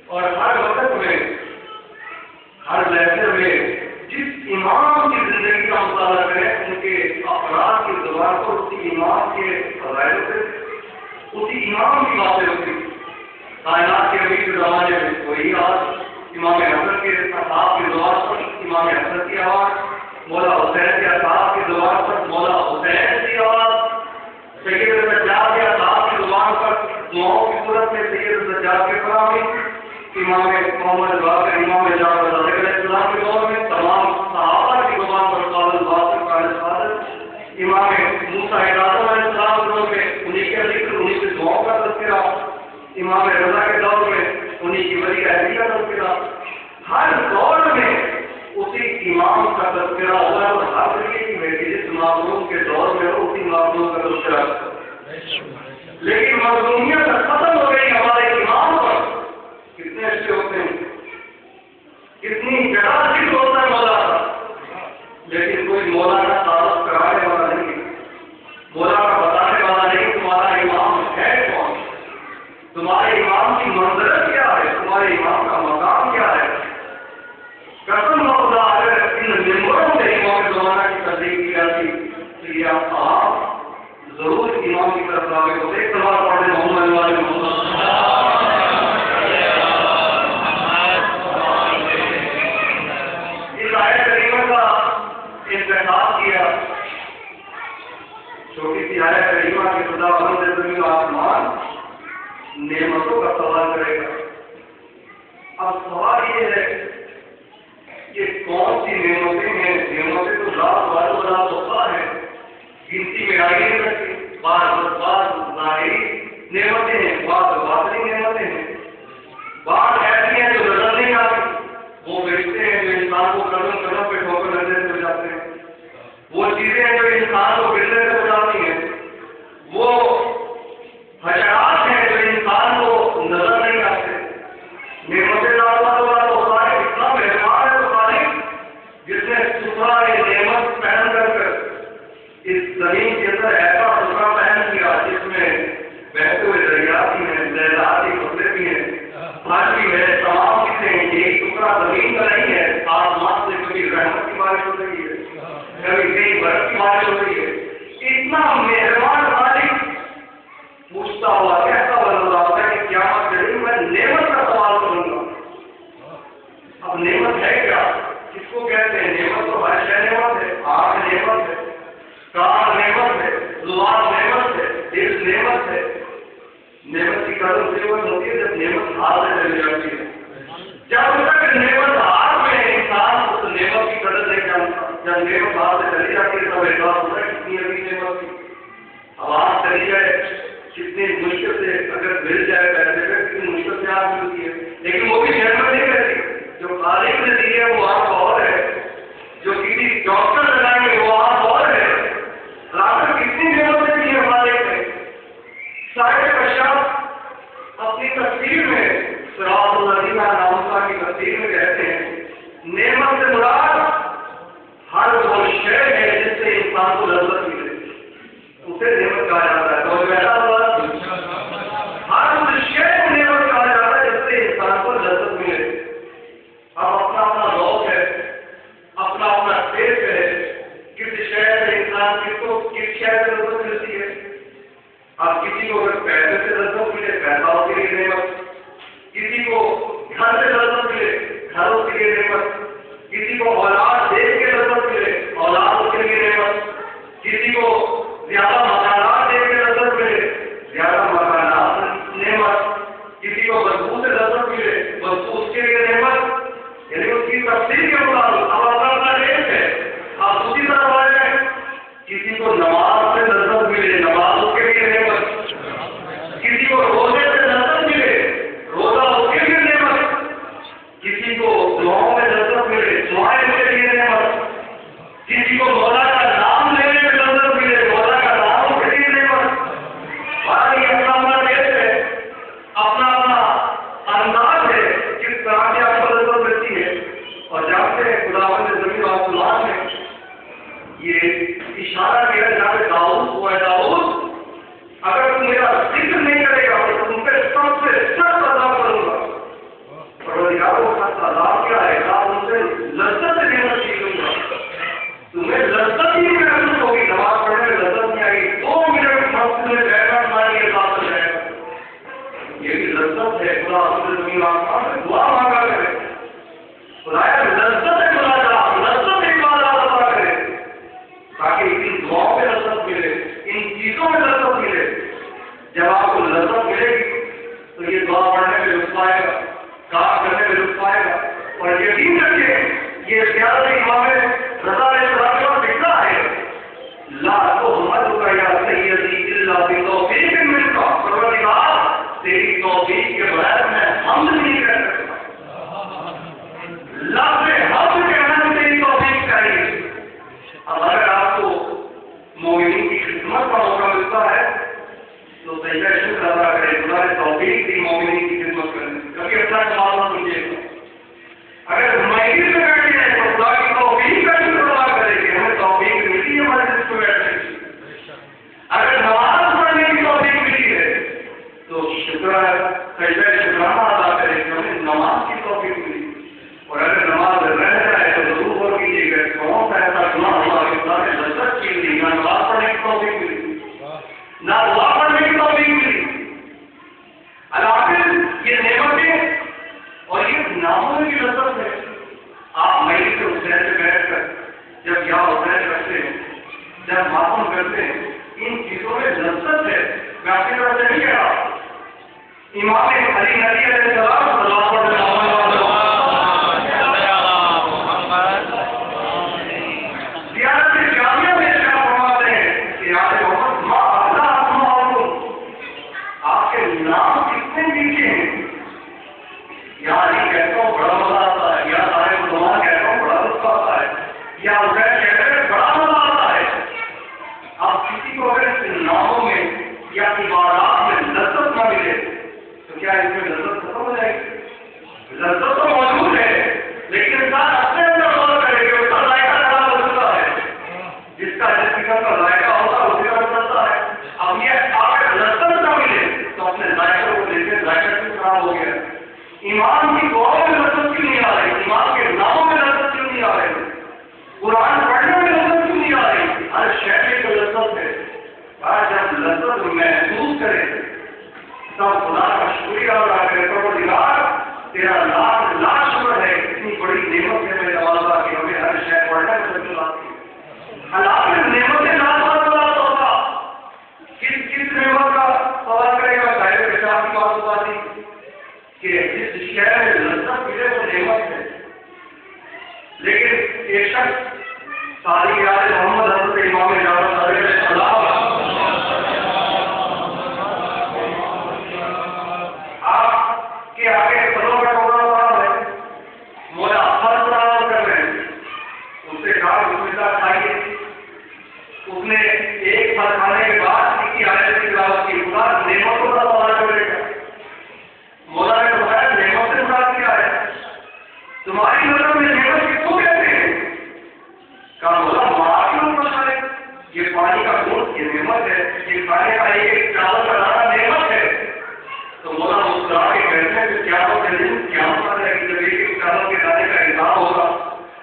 اور ہر وقت میں ہر لہجے میں جس امام کی زندگی کا مطالعہ کریں، ان کے افراد کی زبان پر اسی امام کے فضائل سے اسی امام کی باتیں ہوتی. کائنات کے ابھی کے زمانے میں کوئی آج امام حسن کے اصحاب کی زبان پر امام حسن کی آواز، مولا حسین کے اصحاب کی زبان پر مولا حسین کی آواز، سید سجاد کے اصحاب کی زبان پر دعاؤں کی صورت میں سید سجاد کے فراہمی، امام محمد باقر امام جعفر صادق علیہ السلام کے دور میں تمام صحابہ کی زبان پر قال الباقر قال الصادق، امام موسیٰ اعظم علیہ السلام کے دور میں انہیں کے ذکر انہیں کی دعاؤں کا تذکرہ، امام رضا کے دور میں انہیں کی ولی عہدی کا تذکرہ، ہر دور میں اسی امام کا تذکرہ ہوا اور ہر طریقے کی بیٹی جس معصوم کے دور میں ہو اسی معصوم کا تذکرہ. لیکن معصومیت ختم ہو گئی ہمارے امام پر. کتنے اچھے ہوتے ہیں، کتنی جگہ ذکر ہوتا ہے مولا، لیکن کوئی مولا کا تعارف کرانے والا نہیں، مولا کا بتانے والا نہیں تمہارا امام ہے کون، تمہارے امام کی منزلت کیا ہے، تمہارے امام کا مقام کیا ہے. قسم خدا اگر ان ممبروں سے امام زمانہ کی تصدیق کی جاتی تو یہ آپ ضرور امام کی طرف راغب ہوتے. ایک سوال پڑھنے محمد والے محمد اس آیت کریمہ کا انتخاب کیا. چھوٹی سی آیت کریمہ کے خدا بند زمین و آسمان نعمتوں کا سوال کرے گا. اب سوال یہ ہے کہ کون سی نعمتیں ہیں. نعمتیں تو لاکھ بار ہوتا ہے، گنتی میں آئی نہیں سکتی. بعض ظاہری نعمتیں ہیں، بعض باطنی نعمتیں ہیں، بعض ایسی ہیں جو نظر نہیں آتی. وہ بیچتے ہیں جو انسان کو قدم قدم پہ ٹھوکر لگنے سے بچاتے ہیں، وہ چیزیں ہیں جو انسان کو گرنے سے بچاتی ہیں، وہ حشرات ہیں جو انسان کو نظر نہیں آتے. نعمتیں ہوتا ہے اتنا مہربان ہے تو خالق جس نے ستھرا نعمت پہن کر اس زمین کے اندر ایسا ستھرا پہن کیا جس میں بہتے ہوئے دریا بھی ہیں، لہراتی کپڑے بھی ہیں، پھل بھی ہے، تمام چیزیں ہیں. ایک ٹکڑا زمین کا نہیں ہے، آسمان سے کبھی رحمت کی بارش ہو رہی ہے، کبھی کئی برف کی بارش ہو رہی ہے. اتنا مہربان خالق پوچھتا ہوا کہتا ہوا نظر آتا ہے کہ قیامت کے دن میں نعمت کا سوال کروں گا. اب نعمت ہے کیا، کس کو کہتے ہیں؟ نعمت تو ہر شے نعمت ہے. آنکھ نعمت ہے، کان نعمت ہے، زبان نعمت ہے، دل نعمت ہے. نعمت کی قدر اسی وقت ہوتی ہے جب نعمت ہاتھ سے چلی جاتی ہے. جب تک نعمت ہاتھ میں ہے انسان اس نعمت کی قدر نہیں جانتا. جب نعمت ہاتھ سے چلی جاتی ہے تب احساس ہوتا ہے کتنی ابھی نعمت کی. آواز چلی جائے کتنی مشکل سے اگر مل جائے پیسے پہ کتنی مشکل سے آگ ملتی ہے، لیکن وہ بھی نعمت نہیں رہتی. جو خالق نے دی ہے وہ آپ اور ہے، جو کسی ڈاکٹر لگائیں گے وہ آپ اور ہے. رابطہ کتنی نعمتیں دی ہے خالق نے. سارے کشاف اپنی تفسیر میں صراط الذین انعمت کی تفسیر میں کہتے ہیں نعمت سے مراد ہر وہ شے ہے جس سے انسان کو لذت ملے اسے نعمت کہا جاتا ہے. تو ہر اس شے کو نعمت کہا جاتا ہے جس سے انسان کو لذت ملے. اب اپنا اپنا ذوق ہے، اپنا اپنا ٹیسٹ ہے، کس شہر سے انسان کس شہر سے لذت ملتی ہے. اب کسی کو اگر پیسے سے لذت ملے پیسہ اس کے لیے نعمت، کسی کو گھر سے لذت ملے گھر اس کے لیے نعمت، کسی کو اولاد دیکھ کے لذت ملے اولاد اس کے لیے نعمت، کسی کو زیادہ مکانات دیکھ کے لذت ملے زیادہ مکانات نعمت، کسی کو بدبو سے لذت ملے بدبو اس کے لیے نعمت. یعنی اس کی تفصیل کے مطابق اب اپنا ریٹ ہے. آپ اسی طرح آ جائیں کسی کو نماز سے لذت ملے نماز اس کے لیے نعمت، کسی کو روزے سے لذت ملے روزہ اس کے لیے نعمت، کسی کو دعاؤں میں لذت ملے دعائیں اس کے لیے نعمت، کسی کو مولا کا نام لینے میں لذت ملے مولا کا نام اس کے لیے نعمت. یہ اپنا اپنا ریٹ ہے، اپنا اپنا انداز ہے کس طرح سے آپ کو لذت ملتی ہے. اور جانتے ہیں خداوند زمین و آسمان نے یہ اشارہ کیا جہاں پہ داؤد ہوا ہے داؤد اگر تم میرا ذکر نہیں کرے گا تو تم پہ سب سے سخت عذاب کروں گا. پروردگار کو سخت عذاب کیا ہے؟ آپ ان سے لذت نعمت سیکھوں گا. اب اگر آپ کو مومنین کی خدمت کا موقع ملتا ہے تو سجدہ شکر ادا کرے، خدا نے توفیق دی مومنین کی خدمت کرنے، کبھی اپنا کمال نہ سمجھے گا۔ اگر مجلس میں بیٹھے ہیں تو خدا کی توفیق کا شکر ادا کرے کہ ہمیں توفیق ملی ہے ہمارے مجلس میں بیٹھنے کی۔ اگر نماز پڑھنے کی توفیق ملی ہے تو سجدہ شکرانہ ادا کرے کہ ہمیں نماز کی توفیق ملی، اور اگر نماز رہ جائے تو ضرور غور کیجیے گا کون سا ایسا گناہ ہوا کہ خدا نے لذت کی ملی، نہ نماز پڑھنے کی توفیق ملی، نہ دعا پڑھنے کی توفیق ملی۔ الحافظ یہ نعمتیں اور یہ ناموں کی لذت ہے۔ آپ مجلس حسین سے بیٹھ کر جب یا حسین رکھتے ہیں، جب ماتم کرتے ہیں، ان چیزوں میں لذت ہے۔ میں آپ کی طرف سے نہیں کہہ رہا، امام علی نبی علیہ السلام لذت تو موجود ہے، لیکن انسان اپنے اندر غور کرے کہ اس کا ذائقہ کیا ہو چکا ہے، جس قسم کا ذائقہ ہوتا ہے اسی کا چلتا ہے۔ اب یہ آپ لذت نہ ملے تو اپنے ذائقے کو دیکھیں، ذائقہ کیوں خراب ہو گیا۔ ایمان کی دعاؤں میں لذت کیوں نہیں آ رہی، ایمان کے ناموں میں لذت کیوں نہیں آ رہی، قرآن پڑھنے میں لذت کیوں نہیں آ رہی۔ ہر شہر کو لذت ہے، آج جب لذت محسوس کرے تب خدا کا شکریہ ادا کرے۔ پروردگار تیرا لاکھ شکر ہے، اتنی بڑی نعمت ہے میرے نوازا کہ ہمیں ہر شہر پڑھنے میں لذت آتی ہے۔ اللہ نعمتیں نازل ہوگا، کس نعمت کا سوال کرے گا؟ صاحب کتاب کی بات ہوتا تھی کہ جس شہر میں لذت ملے وہ نعمت ہے، لیکن ایک شخص ساری یاد محمد حضرت امام جعفر علیہ السلام آپ کے آگے پھلوں کا ٹوکرا پڑا ہے، مولا پھل فراہم کر رہے ہیں، اس سے کہا بسم اللہ کھائیے۔ اس نے ایک پھل کھانے کے بعد کی آیت کی تلاوت کی، خدا نعمتوں کا سوال کرے گا۔ مولا نے بتایا نعمت سے مراد کیا ہے، تمہاری نظر میں نعمت کس کو کہتے ہیں؟ کہا مولا معافی ہے، یہ پانی کا گھونٹ یہ نعمت ہے، یہ کھانے کا ایک چاول کا دانہ نعمت ہے۔ تو مولا مسکرا کے کہتے ہیں کہ قیامت کے دن قیامت آ جائے گی، جب ایک ایک چاول کے دانے کا حساب ہوگا،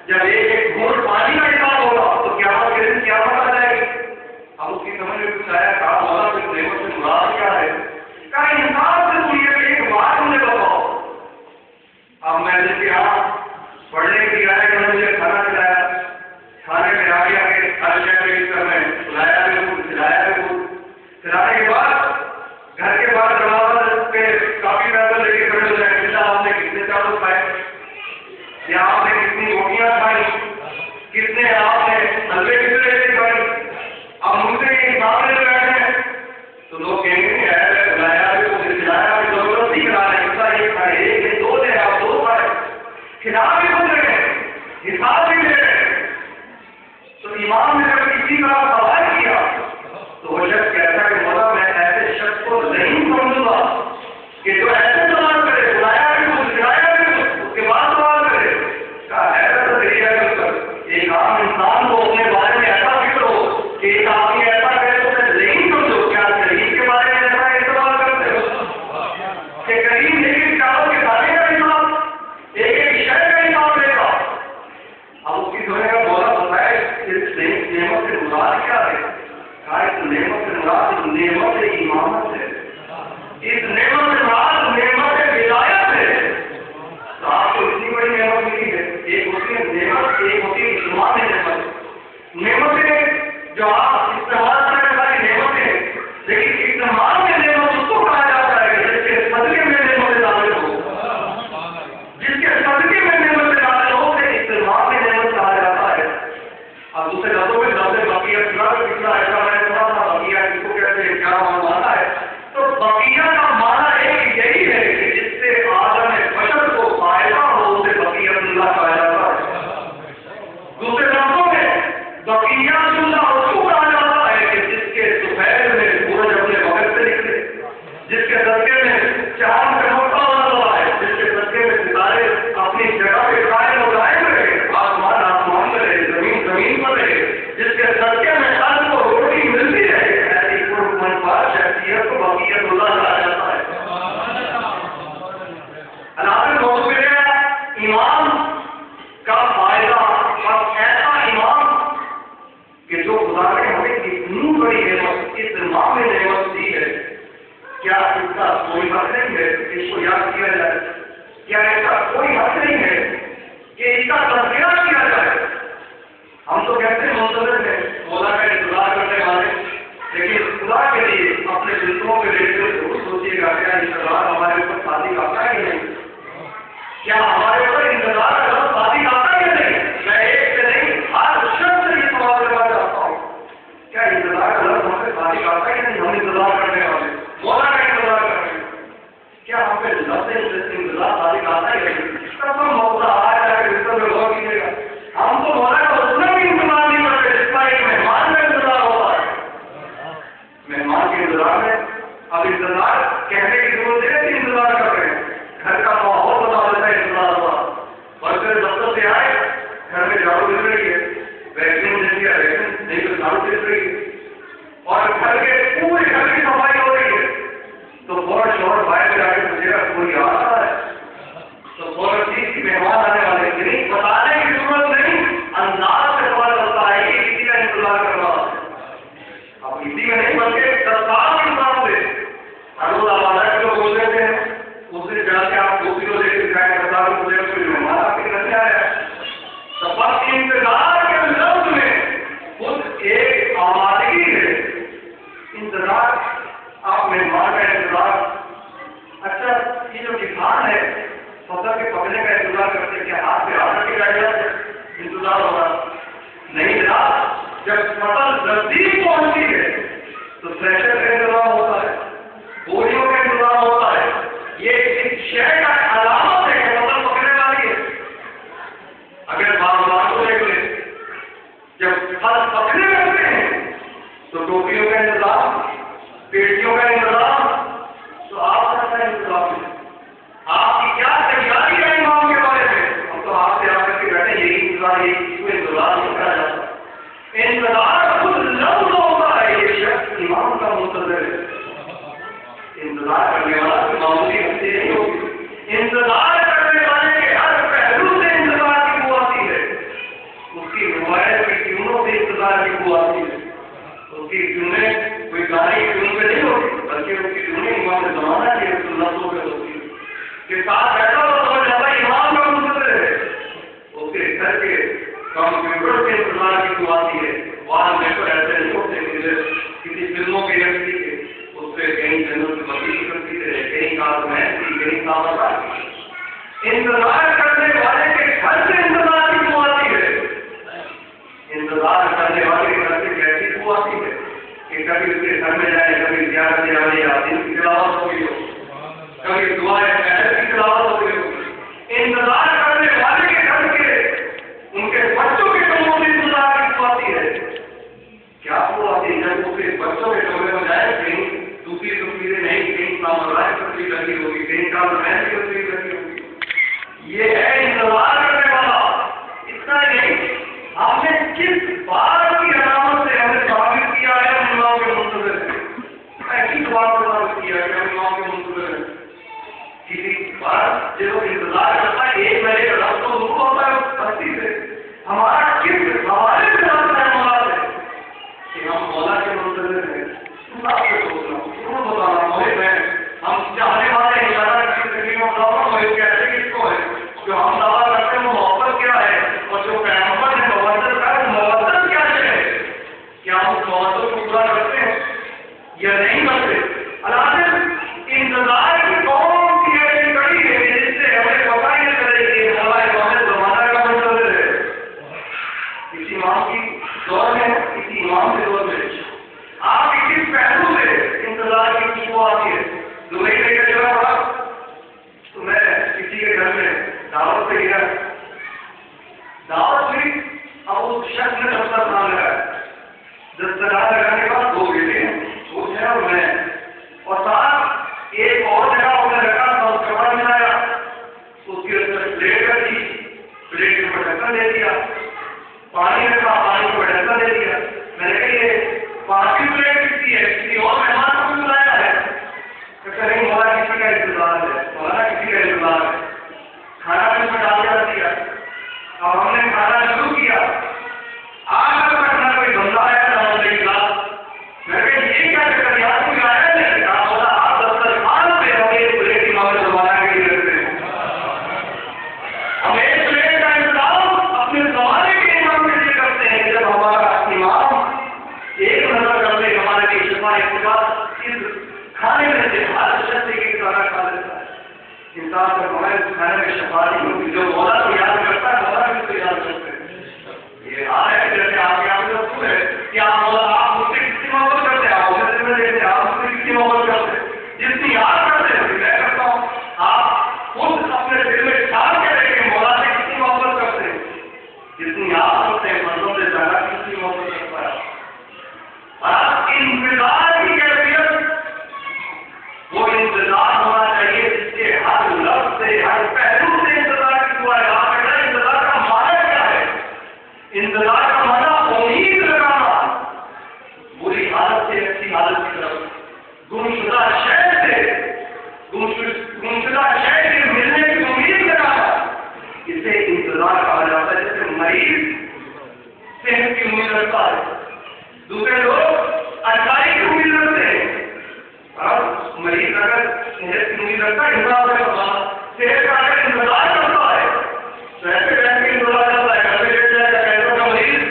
جب ایک ایک گھونٹ پانی کا حساب ہوگا تو قیامت کے دن قیامت آ جائے گی۔ اب اس کی سمجھ میں کچھ آیا، کہا مولا اس نعمت سے مراد کیا ہے؟ کہا انسان سے پوچھیے کہ ایک بات مجھے بتاؤ۔ اب میں نے کہا پڑھنے کی آئے کہ مجھے کھانا کھلایا، کھانے میں آگے آگے ہر شہر میں کھلایا بھی ہوں، کھلایا بھی ہوں، کھلانے کے بعد گھر کے بعد دروازہ پہ کافی پیسہ لے کے کھڑے ہو جائے، اللہ آپ نے کتنے چاول کھائے، یا آپ نے کتنی روٹیاں کھائی، کتنے آپ نے حلوے کتنے سے کھائی۔ اب مجھ سے یہ حساب لے بیٹھے ہیں تو لوگ کہیں گے کہ کھلایا بھی تو کھلایا بھی ضرورت نہیں کرا رہے، کتنا یہ کھائے، ایک نہیں دو لے آپ دو کھائے، کھلا بھی بن رہے ہیں، حساب بھی لے رہے ہیں۔ تو امام نے جب کسی کا سوال کیا تو وہ شخص کہتا کہ مولا میں ایسے شخص کو نہیں سمجھوں گا کہ جو ایسے سوال کرے، بلایا بھی کچھ کھلایا بھی کچھ اس کے بعد سوال کرے۔ کہا ایسا طریقہ ایک عام انسان کو اپنے بارے میں ایسا فکر ہو کہ ایک آدمی ایسا کرے تو میں نہیں سمجھو، کیا کریم کے بارے میں ایسا استعمال کرتے ہو کہ کریم ایک ایک چاول کے دانے کا حساب، ایک ایک شہر کا حساب لے گا۔ اب اس کی سمجھ کا مولا بتایا اس نعمت سے مراد کیا ہے؟ کہا اس نعمت سے مراد نعمت امامت ہے، اس نعمت سے مراد نعمت ولایت ہے۔ تو آپ کو اتنی بڑی نعمت ملی ہے، ایک ہوتی ہے نعمت، ایک ہوتی ہے اجتماع نعمت۔ نعمتیں جو آپ استعمال کرنے والی نعمتیں ہیں، لیکن استعمال میں نعمت اس کو کہا جاتا ہے جس کے صدقے میں نعمت داخل ہو، جس کے صدقے میں نعمت داخل ہو سے استعمال میں نعمت کہا جاتا ہے۔ اب دوسرے لفظوں میں لفظ بقیہ کتنا ایسا میں تھوڑا سا بقیہ جس کو کہتے ہیں کیا مانا ہے، تو بقیہ کا مانا ایک یہی ہے کہ جس سے عالم بشر کو فائدہ ہو اسے بقیہ اللہ کہا جاتا ہے۔ دوسرے لفظوں میں بقیات اللہ رسول آ جاتا ہے کہ جس کے دوپہر میں سورج اپنے وقت سے نکلے، جس کے صدقے میں چاند چمکتا ہوا ہے، جس کے صدقے میں ستارے اپنی جگہ پہ قائم و دائم رہے، آسمان آسمان میں رہے، زمین زمین پر رہے، جس کے صدقے میں ہر کو روٹی ملتی رہے، ایسی پرمنفعت شخصیت کو بقیت اللہ کہا جاتا ہے۔ علامہ موضوع ہے ایمان کا فائدہ، اور ایسا ایمان کہ جو خدا نے ہمیں اتنی بڑی نعمت اس ماہ میں نعمت دی ہے، کیا اس کا کوئی حق نہیں ہے کہ اس کو یاد کیا جائے؟ کیا ایسا کوئی حق نہیں ہے کہ اس کا تذکرہ کیا جائے؟ ہم تو کہتے ہیں منتظر ہیں، مولا کا انتظار کرنے والے، لیکن خدا کے لیے اپنے جسموں کے لیے ضرور سوچیے گا کیا انتظار ہمارے اوپر صادق آتا ہے یا نہیں؟ کیا ہمارے اوپر انتظار کا لفظ صادق آتا ہے یا نہیں؟ میں ایک سے نہیں ہر شخص سے یہ سوال کرنا چاہتا ہوں، کیا انتظار کا لفظ ہم سے صادق آتا ہے یا نہیں؟ ہم انتظار کرنے والے، مولا کا انتظار کر رہے ہیں، کیا ہم پہ لفظ انتظار صادق آتا ہے یا نہیں؟ قسم موضوع آیا جا کے اس پر غور کیجیے گا، ہم تو مولا کا اتنا بھی انتظار نہیں کرتے جتنا ایک مہمان کا انتظار ہوتا ہے۔ مہمان کے انتظار میں اب انتظار کہنے کی ضرورت ہے کہ انتظار کر رہے ہیں، گھر کا ماحول بتا دیتا ہے انتظار ہوا، اور پھر دفتر سے آئے گھر میں جھاڑو دل رہی ہے، ویکسین دے دیا ویکسین نہیں تو جھاڑو دل رہی ہے، اور گھر کے پورے گھر کی صفائی ہو رہی ہے، تو فوراً شوہر باہر جا کے پوچھے گا کوئی آ رہا ہے، تو فوراً چیز کی مہمان آنے والے کی نہیں بتانے کی ضرورت نہیں، انداز سے پتا چلتا ہے کہ کسی کا انتظار کر رہا ہے۔ اب کسی کا نہیں بلکہ تتکال انسان سے ہر روز آبادہ جو بول دیتے ہیں اس سے جا کے آپ دوسری کو دیکھ کے بتا دو مجھے کوئی مہمان آپ کے گھر میں آیا ہے، تو بس انتظار کے لفظ میں خود ایک آمادگی ہے، انتظار آپ مہمان کا انتظار۔ اچھا یہ جو کسان ہے فصل کے پکنے کا انتظار کرتے کیا ہاتھ پہ ہاتھ رکھے جائے گا انتظار ہوگا؟ نہیں جناب، جب فصل نزدیک پہنچتی ہے تو تھریشر کا انتظام ہوتا ہے، بوریوں کا انتظام ہوتا ہے، یہ ایک شہر کا علامت ہے کہ فصل پکنے والی ہے۔ اگر باغبان کو دیکھ لیں جب پھل پکنے لگتے ہیں تو ٹوپیوں کا انتظام، پیٹیوں کا انتظام، تو آپ کا انتظام ہے، آپ کی کیا تیاری ہے امام کے بارے میں؟ ہم تو آپ سے آ کر کے بیٹھے یہی انتظار، یہی اس کو انتظار نہیں کہا جاتا، انتظار خود لفظ ہوتا ہے، یہ شخص امام کا منتظر ہے۔ انتظار کرنے والا کوئی معمولی ہستی نہیں ہوگی، انتظار کرنے والے کے ہر پہلو سے انتظار کی بو آتی ہے، اس کی روایت کی ٹیونوں سے انتظار کی بو آتی ہے، اس کی ٹیونیں کوئی گانے کی ٹیون پہ نہیں ہوتی بلکہ اس کی ٹیونیں امام زمانہ کی لفظوں پہ ہوتی ہے کہ ساتھ بیٹھا ہوا سمجھ جاتا ہے امام کا منتظر ہے، اس کے گھر کے کمپیوٹر سے انتظار کی بو آتی ہے، وہاں میٹر ایسے نہیں ہوتے کسی فلموں کے لڑکی کے اس پہ کہیں جنرل سے مزید کرتی رہے، کہیں کارمین کی، کہیں کامران کی، انتظار کرنے والے کے گھر سے انتظار کی بو آتی ہے، انتظار کرنے والے کے گھر سے کیسی بو آتی ہے کہ کبھی اس کے گھر میں جائے، کبھی زیارت جانے یا دن کی تلاوت ہوگی ہو، کبھی دعائیں پہلے کی تلاوت ہوگی ہو، انتظار کرنے والے کے گھر کے ان کے بچوں کے کمروں میں انتظار کی بو آتی ہے۔ کیا بو آتی ہے جب اس کے بچوں کے کمرے میں جائے کہیں دوسری تصویریں نہیں، کہیں سامراج کی تصویر لگی ہوگی، کہیں کارمین کی تصویر لگی ہوگی، یہ ہے انتظار کرنے والا۔ اتنا نہیں، ہم نے کس بات کی علامت سے ہمیں ثابت کیا ہے ہم امام کے منتظر ہیں؟ کس بات کو ثابت کیا ہے کہ ہم امام کے منتظر ہیں؟ کسی بات جو انتظار کرتا ہے ایک مہینے کا رقص تو ضرور ہوتا ہے اس ہستی سے، ہمارا کس حوالے سے رابطہ ہے مولا سے کہ ہم مولا کے منتظر ہیں؟ آپ سے سوچ رہا ہوں، کیوں بتا رہا ہوں میں، ہم چاہنے والے ہیں کہتے کس کو ہے؟ جو ہم دعویٰ کرتے ہیں وہ محبت کیا ہے، اور جو پیغمبر نے محبت کا محبت کیا ہے، کیا ہم اس محبت کو پورا کرتے ہیں یا نہیں کرتے؟ علاوہ انتظار کی کون سی ایسی کڑی ہے جس سے ہمیں پتہ ہی نہیں چلے کہ مولا امام زمانہ کا منتظر ہے؟ کسی امام کی دور میں، کسی امام کے دور میں آپ کس پہلو سے انتظار کی خوشبو آتی ہے؟ دبئی لے کے چلا پڑا تو میں کسی کے گھر میں دعوت پہ گیا، دعوت ہوئی، اب اس شخص نے دفتر بنا لگا، دستار لگانے کے بعد 2 بیٹے ہیں، وہ ہے اور میں، اور ساتھ ایک اور جگہ انہوں نے رکھا تھا، اس کپڑا ملایا، اس کے اندر پلیٹ رکھی، پلیٹ کے اوپر ڈھکن دے دیا، پانی رکھا، پانی کے اوپر ڈھکن دے دیا۔ میں نے کہا یہ 5 پلیٹ کس کی ہے؟ کسی اور مہمان کو بھی بلایا ہے؟ کہ نہیں، مولا کسی کا انتظار ہے، مولا کسی کا انتظار ہے۔ کھانا بھی میں ڈال دیا، اب ہم نے کھانا شروع کیا، آج تک کوئی بندہ آیا تھا میں نے یہ کیا چکر یاد کوئی آیا نہیں؟ بولا آپ دسترخوان پہ ہم ایک پلیٹ امام زمانہ کے لیے رکھتے ہیں، ہم ایک پلیٹ کا انتظام اپنے زمانے کے امام کے لیے کرتے ہیں۔ جب ہمارا امام ایک نظر کر لے ہمارے لیے شفا اقتباس اس کھانے میں سے ہر شخص کی طرح کھا لیتا ہے، انسان کو ہمارے کھانے میں شفا نہیں ہوتی۔ جو مولا کو یاد کرتا ہے مولا بھی اس کو یاد کرتے ہیں۔ یہ حال ہے جیسے آپ کے آپ کو ہے کہ آپ مجھ سے کتنی محبت کرتے ہیں، آپ مجھے ذمہ دیتے ہیں، آپ مجھ سے کتنی محبت کرتے ہیں، جتنی یاد کرتے ہیں میں کرتا ہوں۔ آپ خود اپنے دل میں ڈال کے دیکھیں مولا سے کتنی محبت کرتے ہیں، جتنی یاد کرتے ہیں مردوں سے زیادہ کتنی محبت کرتا ہے۔ آپ انتظار کی کیفیت وہ انتظار ہونا چاہیے جس کے ہر لفظ سے ہر پہلو سے انتظار کی ہوا ہے۔ آپ کہتے ہیں انتظار کا معنی کیا ہے؟ انتظار کا معنی امید لگانا، بری حالت سے اچھی حالت کی طرف، گمشدہ شے سے ملنے کی امید لگانا، اسے انتظار کہا جاتا ہے۔ جیسے مریض صحت کی امید رکھتا ہے، دوسرے لوگ اچھائی کی امید رکھتے ہیں، اور مریض اگر صحت کی امید رکھتا ہے صحت کا اگر انتظار کرتا ہے تو ایسے کے انتظار کرتا ہے، گھر میں لیٹ جائے گا، کیسوں کا مریض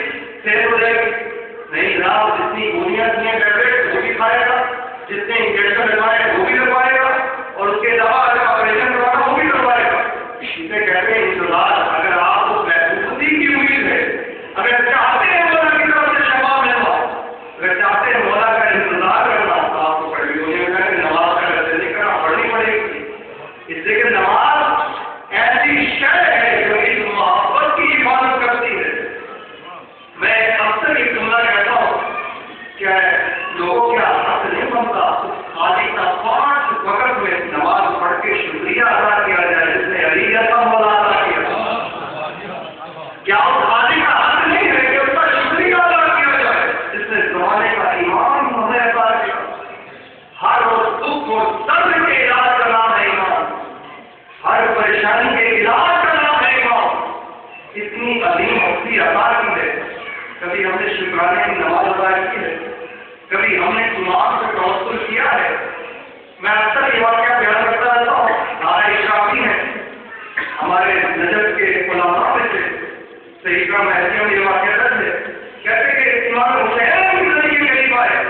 صحت ہو جائے گی نہیں جناب، جتنی گولیاں دی ہیں ٹیبلیٹ وہ بھی کھائے گا، جتنے انجیکشن لگوائے وہ بھی لگوائے گا، اور اس کے علاوہ اگر آپریشن کروانا وہ بھی کروائے گا۔ اسے کہتے ہیں انتظار۔ اگر آپ کو محفوظی کی امید ہے، اگر چاہتے ہیں مولا کی طرف سے شفا ملنا، اگر چاہتے ہیں مولا کا انتظار کرنا تو آپ کو پڑھی ہوئی ہے کہ نماز کا نزدیک کرنا پڑھنی پڑے گی۔ اس لیے کہ نماز ایسی شے ہے جو اس محبت کی حفاظت کرتی ہے۔ میں اکثر یہ جملہ کہتا ہوں کہ لوگوں کا حق نہیں بنتا خالی کا 5 وقت میں نماز پڑھ کے شکریہ ادا کیا جائے جس نے علی جیسا مولا ادا کیا۔ کیا اس خالی کا حق نہیں ہے کہ اس کا شکریہ ادا کیا جائے جس نے زمانے کا امام ہمیں ادا کیا؟ ہر روز دکھ اور درد کے علاج کا نام ہے ایمان، ہر پریشانی کے علاج کا نام ہے ایمان۔ اتنی عظیم ہستی ادا کی ہے، کبھی ہم نے شکرانے کی نماز ادا کی ہے، کبھی ہم نے امام سے توسل کیا ہے۔ میں اکثر یہ واقعہ بیان کرتا رہتا ہوں، نارائن اشرافی ہیں ہمارے نجف کے علماء میں سے، صحیح کا محسوس میں یہ واقعہ درج ہے، کہتے کہ امام حسین بھی دلی کے قریب آئے،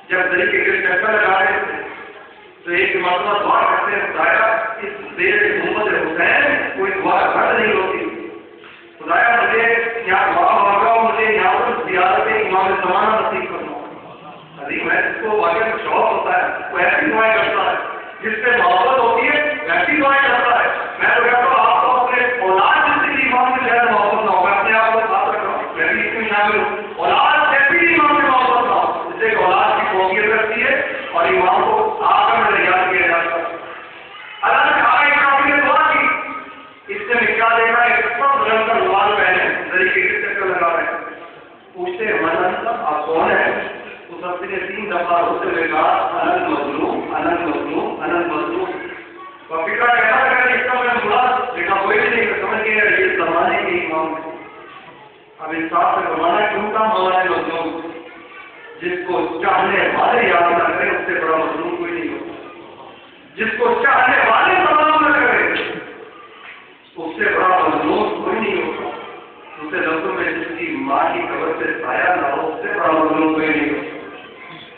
جب دلی کے قریب چکر لگا رہے تھے تو ایک مرتبہ دعا کرتے ہیں، خدایا اس دیر محمد حسین کوئی دعا رد نہیں ہوتی، خدایا مجھے یہاں دعا مانگا ہوں، مجھے یہاں پر زیارت امام زمانہ نصیب کرنا۔ ابھی میں اس کو واقعہ میں شوق ہوتا ہے، وہ ایسی دعائیں کرتا ہے جس سے محبت ہوتی ہے، ویسی دعائیں کرتا ہے۔ میں تو کہتا ہوں آپ کو اپنے اولاد جیسی امام سے زیادہ محبت نہ ہوگا، اپنے آپ کو ساتھ رکھا ہوں، میں بھی اس میں شامل ہوں، اولاد جیسی امام سے محبت نہ ہو، جس سے اولاد کی قومیت رکھتی ہے اور امام کو آ کر میں یاد کیا جاتا ہے۔ اللہ نے کہا ایک نے دعا کی، اس سے نکلا دیکھا ایک سب رنگ کا رومال پہنے طریقے سے چکر لگا رہے ہیں، پوچھتے ہمارا آپ کون ہیں؟ اس ہفتے نے 3 دفعہ ہوتے ہوئے کہا انل مظلوم انل مظلوم انل مظلوم، اور فکر کہتا اگر اس کا میں مراد دیکھا کوئی بھی نہیں سمجھ گیا یہ زمانے کے امام ہے۔ اب انصاف سے زمانہ کیوں کا مولا ہے مظلوم؟ جس کو چاہنے والے یاد نہ کرے اس سے بڑا مظلوم کوئی نہیں ہوتا، جس کو چاہنے والے سلام نہ کرے اس سے بڑا مظلوم کوئی نہیں ہوتا، دوسرے لفظوں میں جس کی ماں کی قبر سے سایہ نہ ہو اس سے بڑا مظلوم کوئی نہیں ہوتا،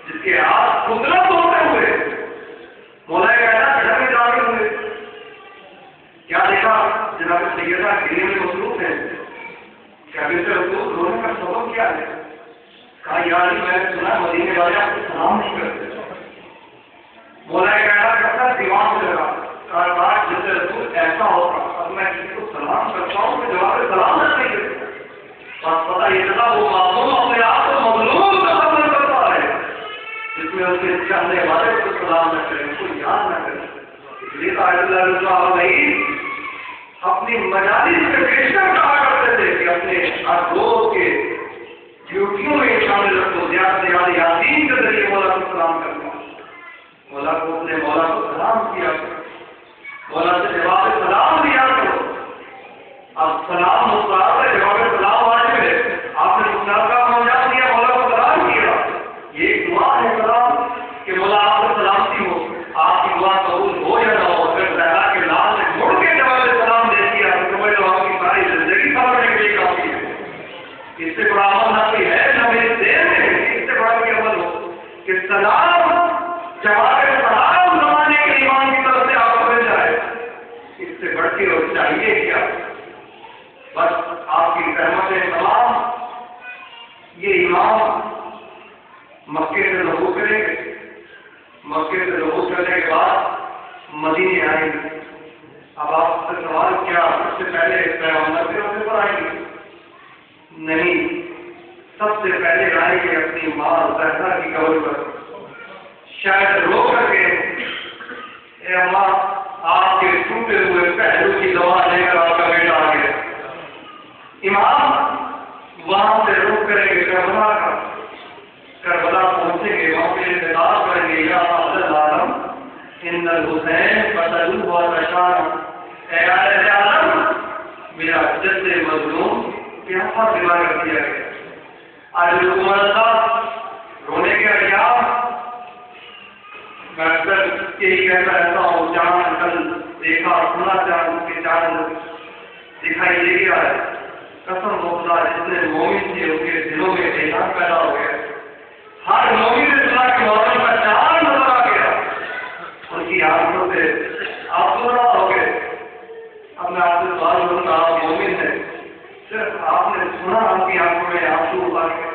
جس کے ہاتھ قدرت ہوتے ہوئے مولا کہنا گھر میں داخل ہوئے، کیا دیکھا جناب سیدہ گرے میں مصروف ہے، کیا سے رسول رونے کا سبب کیا ہے؟ کہا یار میں نے سنا مدینے والے آپ کو سلام نہیں کرتے، مولا کہنا کرتا دیوان سے لگا، کہا جس سے رسول ایسا ہوگا اب میں کسی کو سلام کرتا ہوں کہ جواب سلام نہیں کرتے، بس پتا یہ چلا وہ معصوم اپنے آپ کو مظلوم چاہنے والے کو سلام نہ کریں، ان کو یاد نہ کریں. اس لیے تو آیت اللہ علیہ اپنی مجالس میں بیشتر کہا کرتے تھے کہ اپنے ہر روز کے ڈیوٹیوں میں شامل رکھو، زیادہ سے زیادہ یاسین کے ذریعے مولا کو سلام کرنا. مولا کو اپنے مولا کو سلام کیا کرو، مولا سے جواب سلام دیا کرو. اب سلام مستحب ہے، جواب سلام واجب ہے. آپ نے مستحب کا انجام دیا، مولا کو سلام کیا. یہ ایک دعا ہے سلام کہ مولا آپ کو سلامتی ہو، آپ کی دعا قبول ہو یا نہ ہو. اگر زہرا کے لال نے مڑ کے جواب سلام دے دیا تو سمجھ لو آپ کی ساری زندگی سمجھنے کے لیے کافی ہے. اس سے بڑا عمل نہ کوئی ہے نہ میری دیر میں، اس سے بڑا کوئی عمل ہو کہ سلام جواب سلام زمانے کے ایمان کی طرف سے آپ کو مل جائے. اس سے بڑھ کے اور چاہیے کیا؟ بس آپ کی رحمت تمام. یہ امام مکے سے رجوع کریں گے، مکے سے رجوع کرنے کے بعد مدینے آئیں گے. اب آپ سے سوال کیا سب سے پہلے پیغمبر کے روزے پر آئیں گے؟ نہیں، سب سے پہلے آئیں گے اپنی ماں زہرا کی قبر پر. شاید رو کر کے اے اماں آپ کے ٹوٹے ہوئے پہلو کی دوا لے کر آپ کا بیٹا آ گیا. امام وہاں سے رخ کریں گے کربلا کا، کربلا پہنچیں گے، وہاں پہ انتظار کریں گے. یا افضل العالم ان الحسین قتلوہ وتشان، اے عالم عالم میرا جد مظلوم پیاسا دماغ کر دیا گیا. آج حکومت صاحب رونے کے ایام میں اکثر یہی کہتا رہتا ہوں، چاند کل دیکھا سنا چاند کے چاند دکھائی دے گیا ہے. قسم خدا جتنے مومن تھے ان کے دلوں میں احساس پیدا ہو گیا. ہر مومن نے سنا کہ محرم کا چاند نظر آ گیا، ان کی آنکھوں سے آپ سنا ہو گئے. اب میں آپ سے سوال کروں گا، آپ مومن ہیں، صرف آپ نے سنا آپ کی آنکھوں میں آنسو آ گئے.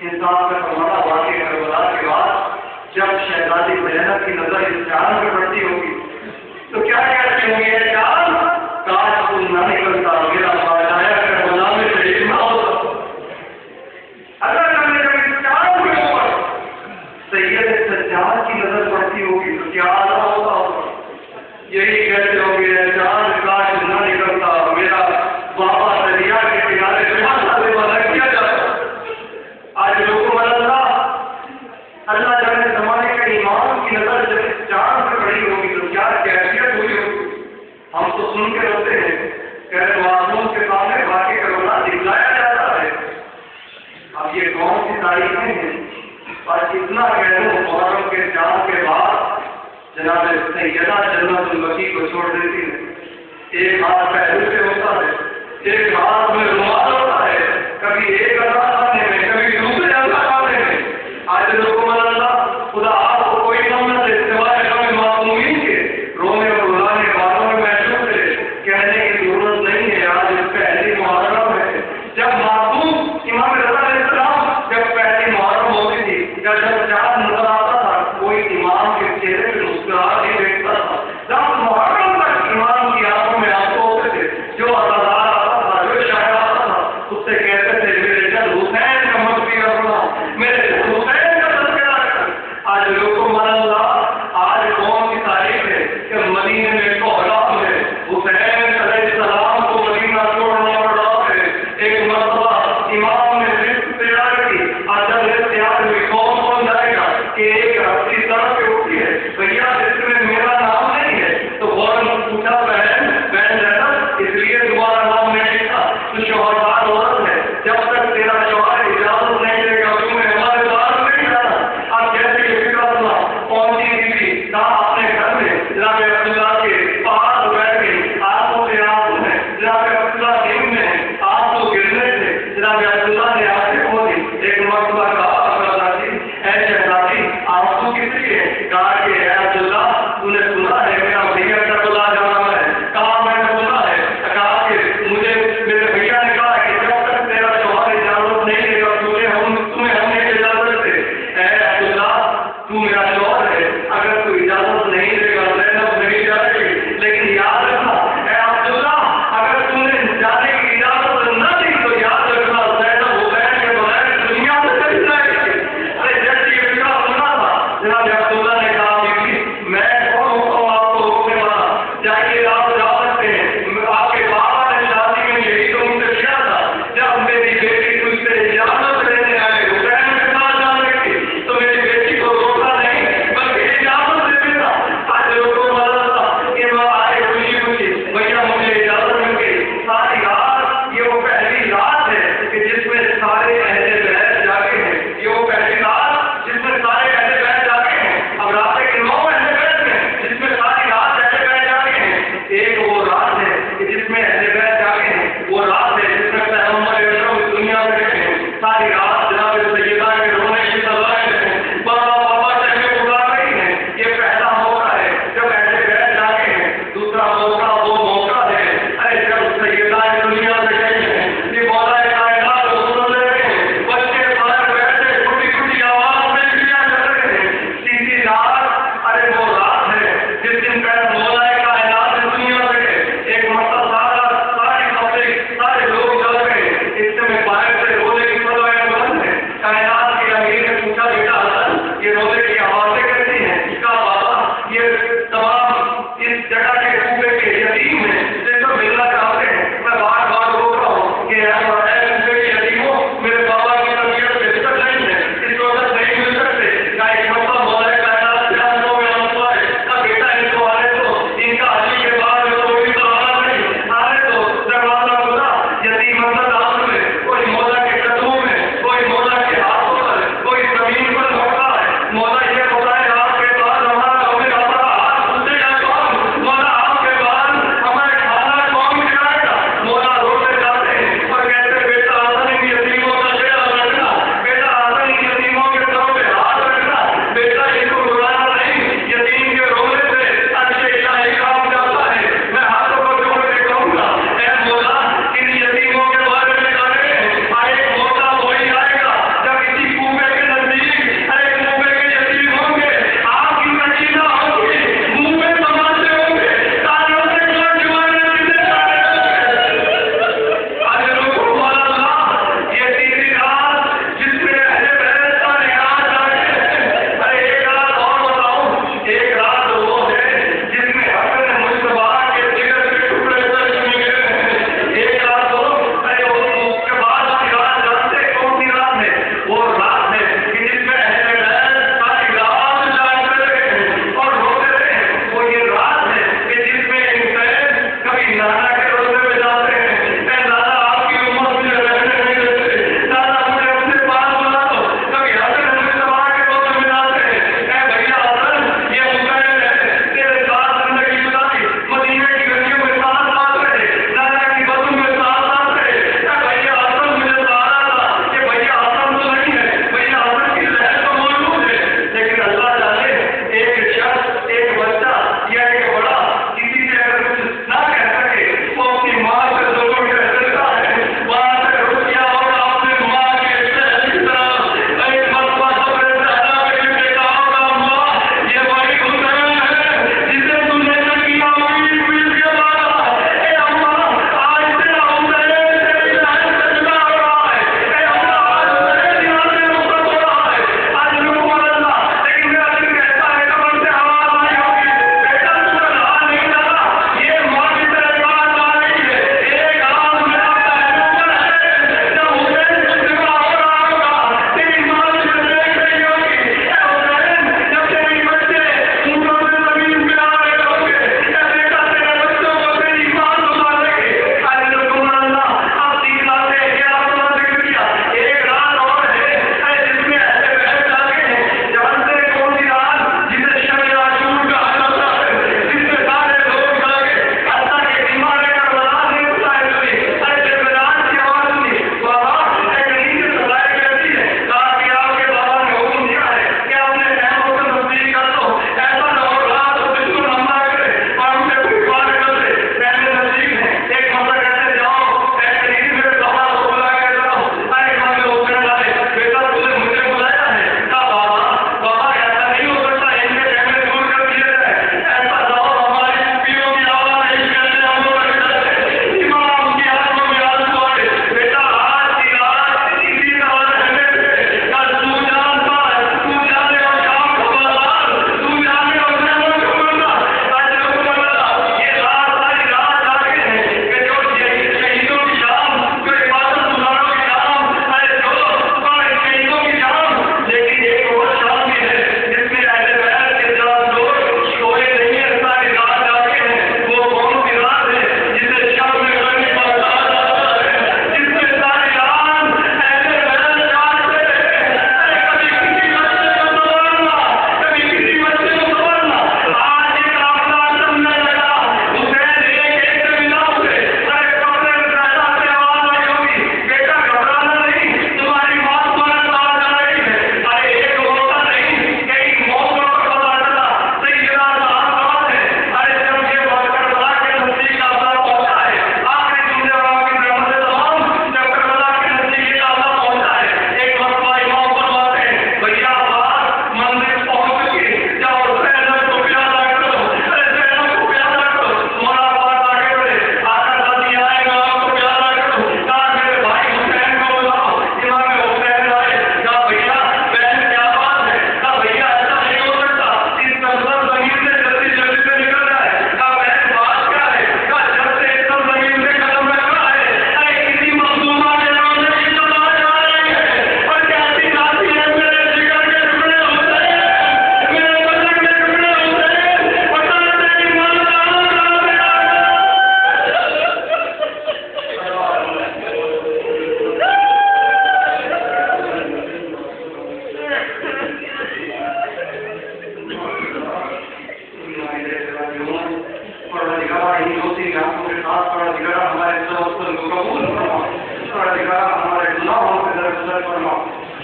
انسان کا فرمانا واقع کربلا کے بعد جب شہزادی زینب کی نظر اس چاند پہ پڑتی ہوگی تو کیا کہتے ہوں گے؟ چاند کاش تم نہ نکلتا، میرا باجایا کربلا میں شہید نہ ہوتا. اگر ہم نے جب اس چاند کے اوپر سید سجاد کی نظر پڑتی ہوگی تو کیا حال ہوتا؟ یہی کہتے ہوں گے چاند کاش نہ نکلتا، میرا بابا دریا کے کنارے پہ کیا جاتا. آج لوگوں اللہ جانے زمانے کے ایمان کی نظر جب اس چاند پہ پڑی ہوگی تو کیا کیفیت ہوئی ہوگی. ہم تو سن کے روتے ہیں کہ معصوم کے سامنے واقع کربلا دکھلایا جاتا ہے. اب یہ کون سی تاریخیں ہیں؟ اور اتنا کہہ دوں محرم کے چاند کے بعد جناب سیدہ جنت البقیع کو چھوڑ دیتی ہے. ایک ہاتھ پہلو سے ہوتا ہے، ایک ہاتھ میں رومال ہوتا ہے، کبھی ایک اللہ کھانے میں کبھی دوسرے اللہ کھانے میں. آج لوگوں خدا آپ کو کوئی کم نہ دے سوائے ہمیں معصومین کے رونے اور رلانے والوں میں محسوس ہے. کہنے کی ضرورت نہیں ہے، آج پہلی محرم ہے. جب معصوم امام رضا علیہ السلام جب پہلی محرم ہوتی تھی، جب چاند نظر آتا تھا کوئی امام کے چہرے پہ مسکراہٹ نہیں دیکھتا تھا. جب محرم تک امام کی آنکھوں میں آنسو ہوتے تھے. جو آتا تھا جو شاعر آتا تھا اس سے کہتے تھے میرے جب حسین کا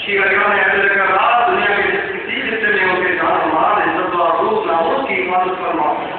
شیعیوں نے عہد کر رہا دنیا کے جس کسی حصے میں ہو کے جان و مال عزت و روح ناموس کی حفاظت فرما